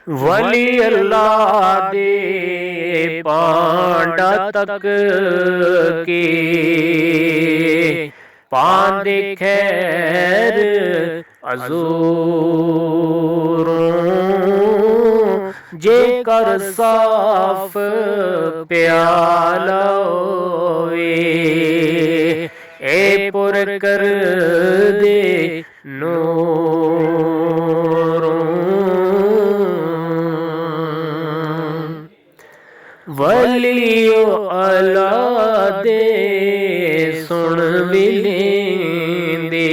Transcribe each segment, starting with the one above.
ਵਲੀ ਅੱਲਾ ਦੇ ਪਾਂਡਾ ਤੱਕ ਕੇ ਪਾਂਦੇ ਖੈਰ ਅਜ਼ੂਰੋਂ ਜੇ ਕਰ ਸਾਫ ਪਿਆਲਾ ਹੋਵੇ ਏ ਪੁਰ ਕਰ ਦੇ ਨੂਰੋਂ ਵਲੀਓ ਅੱਲਾ ਦੇ ਸੁਣ ਵੀ ਲੈਂਦੇ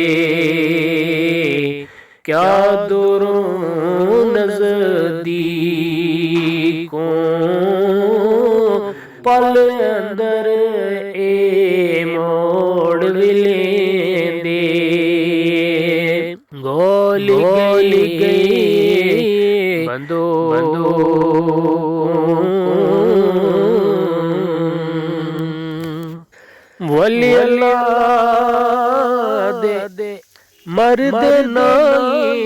ਕਿਆ ਦੂਰੋਂ ਨਜ਼ਦੀਕੋਂ ਪਲ ਅੰਦਰ ਏ ਮੋੜ ਵੀ ਲੈਂਦੇ ਗੋਲ ਗਈ ਬੰਦੋ ਵਲੀ ਅੱਲਾ ਦੇ ਮਰਦ ਨਹੀਂ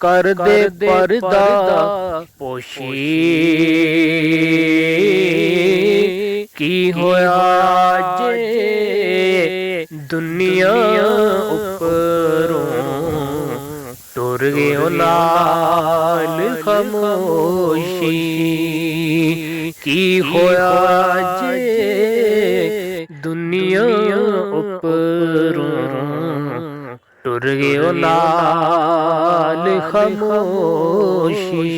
ਕਰਦੇ ਪਰਦਾ ਪੋਸ਼ੀ ਕੀ ਹੋਇਆ ਜੇ ਦੁਨੀਆ ਉੱਪਰੋਂ ਟੁਰ ਗਏ ਨਾਲ ਖਾਮੋਸ਼ੀ ਕੀ ਹੋਇਆ ਜੇ ਦੁਨੀਆ ਉੱਪਰੋਂ ਟੁਰ ਗਏ ਨਾਲ ਖਾਮੋਸ਼ੀ